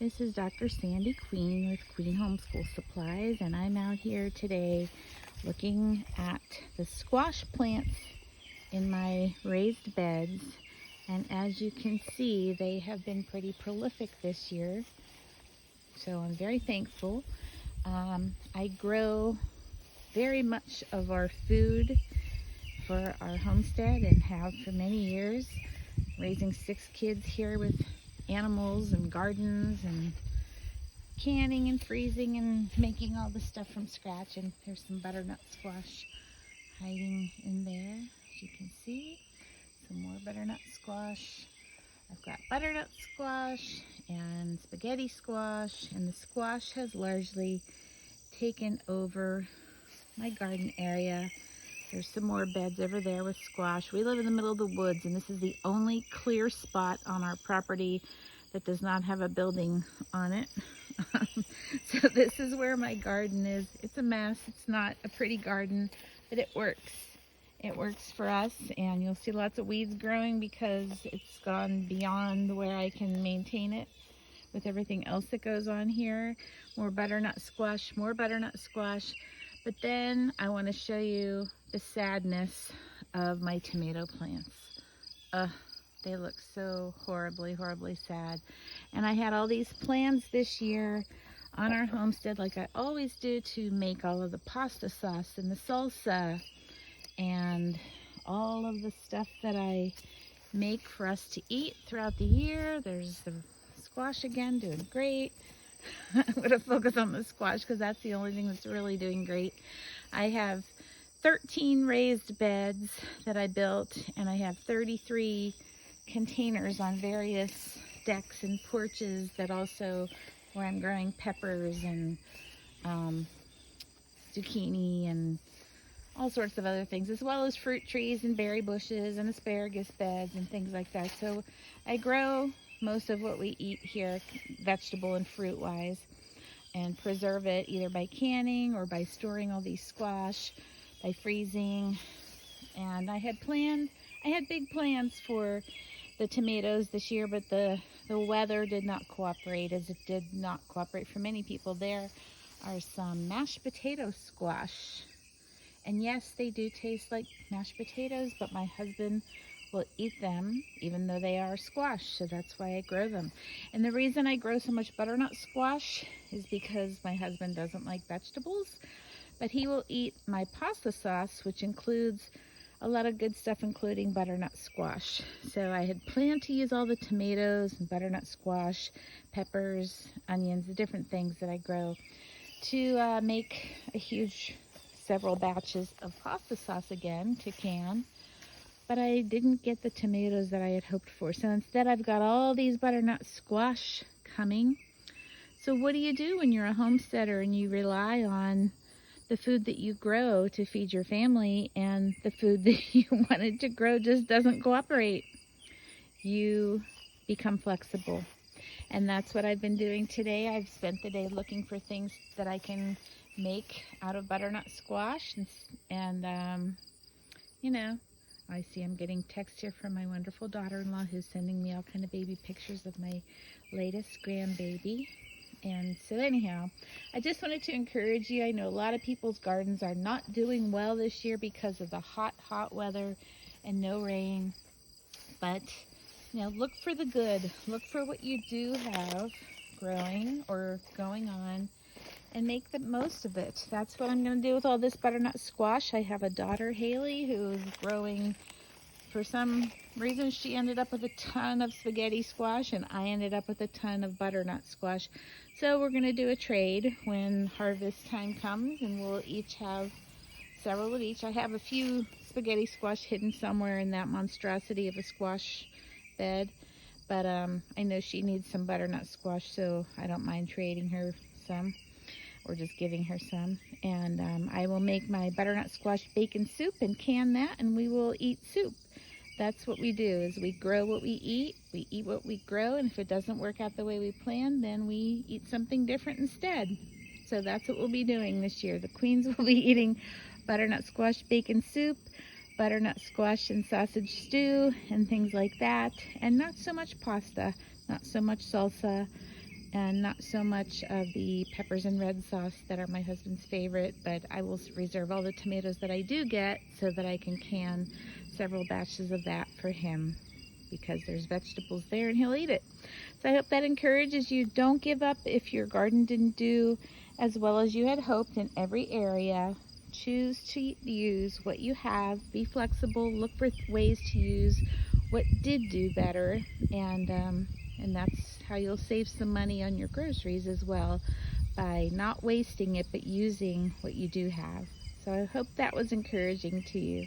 This is Dr. Sandy Queen with Queen Homeschool Supplies, and I'm out here today looking at the squash plants in my raised beds. And as you can see, they have been pretty prolific this year, so I'm very thankful. I grow very much of our food for our homestead and have for many years, raising 6 kids here with animals and gardens and canning and freezing and making all the stuff from scratch. And there's some butternut squash hiding in there, as you can see. Some more butternut squash. I've got butternut squash and spaghetti squash, and the squash has largely taken over my garden area. There's some more beds over there with squash. We live in the middle of the woods, and this is the only clear spot on our property that does not have a building on it. So this is where my garden is. It's a mess. It's not a pretty garden, but it works. It works for us, and you'll see lots of weeds growing because it's gone beyond where I can maintain it with everything else that goes on here. More butternut squash, more butternut squash. But then I want to show you the sadness of my tomato plants. They look so horribly, horribly sad. And I had all these plans this year on our homestead, like I always do, to make all of the pasta sauce and the salsa and all of the stuff that I make for us to eat throughout the year. There's the squash again, doing great. I'm going to focus on the squash because that's the only thing that's really doing great. I have 13 raised beds that I built, and I have 33 containers on various decks and porches that also where I'm growing peppers and zucchini and all sorts of other things, as well as fruit trees and berry bushes and asparagus beds and things like that. So I grow most of what we eat here, vegetable and fruit wise, and preserve it either by canning or by storing all these squash, by freezing. And I had big plans for the tomatoes this year, but the weather did not cooperate, as it did not cooperate for many people. There are some mashed potato squash, and yes, they do taste like mashed potatoes, but my husband will eat them even though they are squash, so that's why I grow them. And the reason I grow so much butternut squash is because my husband doesn't like vegetables, but he will eat my pasta sauce, which includes a lot of good stuff, including butternut squash. So I had planned to use all the tomatoes and butternut squash, peppers, onions, the different things that I grow to make a huge several batches of pasta sauce again to can. But I didn't get the tomatoes that I had hoped for. So instead I've got all these butternut squash coming. So what do you do when you're a homesteader and you rely on the food that you grow to feed your family, and the food that you wanted to grow just doesn't cooperate? You become flexible. And that's what I've been doing today. I've spent the day looking for things that I can make out of butternut squash. And you know, I see I'm getting text here from my wonderful daughter-in-law who's sending me all kind of baby pictures of my latest grandbaby. And so anyhow, I just wanted to encourage you. I know a lot of people's gardens are not doing well this year because of the hot, hot weather and no rain. But, look for the good. Look for what you do have growing or going on and make the most of it. That's what I'm going to do with all this butternut squash. I have a daughter, Haley, who's growing. For some reason, she ended up with a ton of spaghetti squash, and I ended up with a ton of butternut squash. So we're going to do a trade when harvest time comes, and we'll each have several of each. I have a few spaghetti squash hidden somewhere in that monstrosity of a squash bed, but I know she needs some butternut squash, so I don't mind trading her some, or just giving her some. And I will make my butternut squash bacon soup and can that, and we will eat soup. That's what we do, is we grow what we eat what we grow, and if it doesn't work out the way we planned, then we eat something different instead. So that's what we'll be doing this year. The queens will be eating butternut squash bacon soup, butternut squash and sausage stew, and things like that, and not so much pasta, not so much salsa, and not so much of the peppers and red sauce that are my husband's favorite, but I will reserve all the tomatoes that I do get so that I can can several batches of that for him, because there's vegetables there and he'll eat it. So I hope that encourages you. Don't give up if your garden didn't do as well as you had hoped in every area. Choose to use what you have. Be flexible. Look for ways to use what did do better, and that's how you'll save some money on your groceries as well, by not wasting it but using what you do have. So I hope that was encouraging to you.